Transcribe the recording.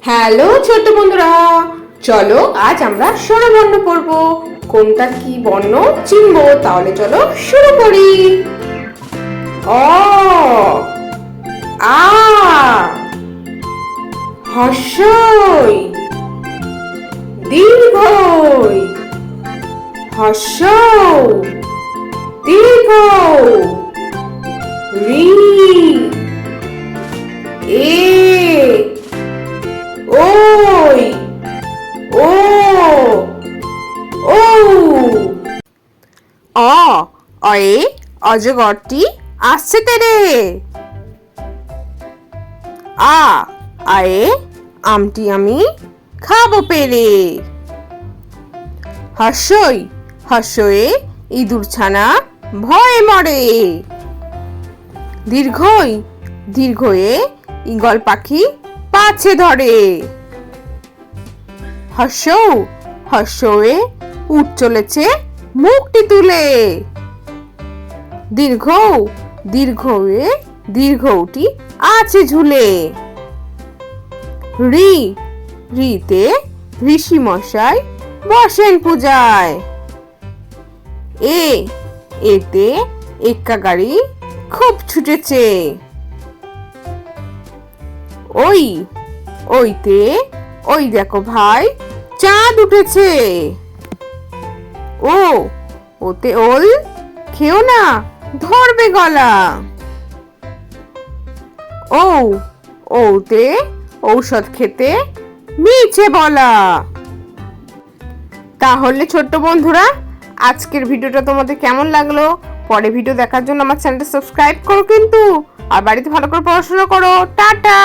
Hello ছোট্ট বন্ধুরা, চলো আজ আমরা স্বরবর্ণ পড়ব। কোনটা কি বর্ণ চিনবো, তাহলে চলো শুরু করি। অ, আ, হর্ষই, দীর্ঘই, হর্ষৌ, দীর্ঘ, রি, এ, ওই, ও, ও। অয়ে অজগরটি আসছে তেরে। আয়ে আমটি আমি খাবো পেরে। হর্ষই হর্ষয়ে ইঁদুর ছানা ভয়ে মরে। দীর্ঘই দীর্ঘয়ে ঈগল পাখি পাছে ধরে। হর্ষৌ হর্ষয়ে উট চলেছে মুখটি তুলে। দীর্ঘৌ দীর্ঘয়ে দীর্ঘটি আছে ঝুলে। রি রিতে ঋষি মশাই বসেন পূজায়। এতে এক্কা গাড়ি খুব ছুটেছে। ওইতে ওই দেখো ভাই চাঁদ উঠেছে। ওতে ওল খেও না ধরবে গলা। ওতে ঔষধ খেতে মিছে বলা। তাহলে ছোট্ট বন্ধুরা, আজকের ভিডিওটা তোমাদের কেমন লাগলো? পরে ভিডিও দেখার জন্য আমার চ্যানেলটা সাবস্ক্রাইব করো কিন্তু, আর বাড়িতে ভালো করে পড়াশোনা করো। টাটা।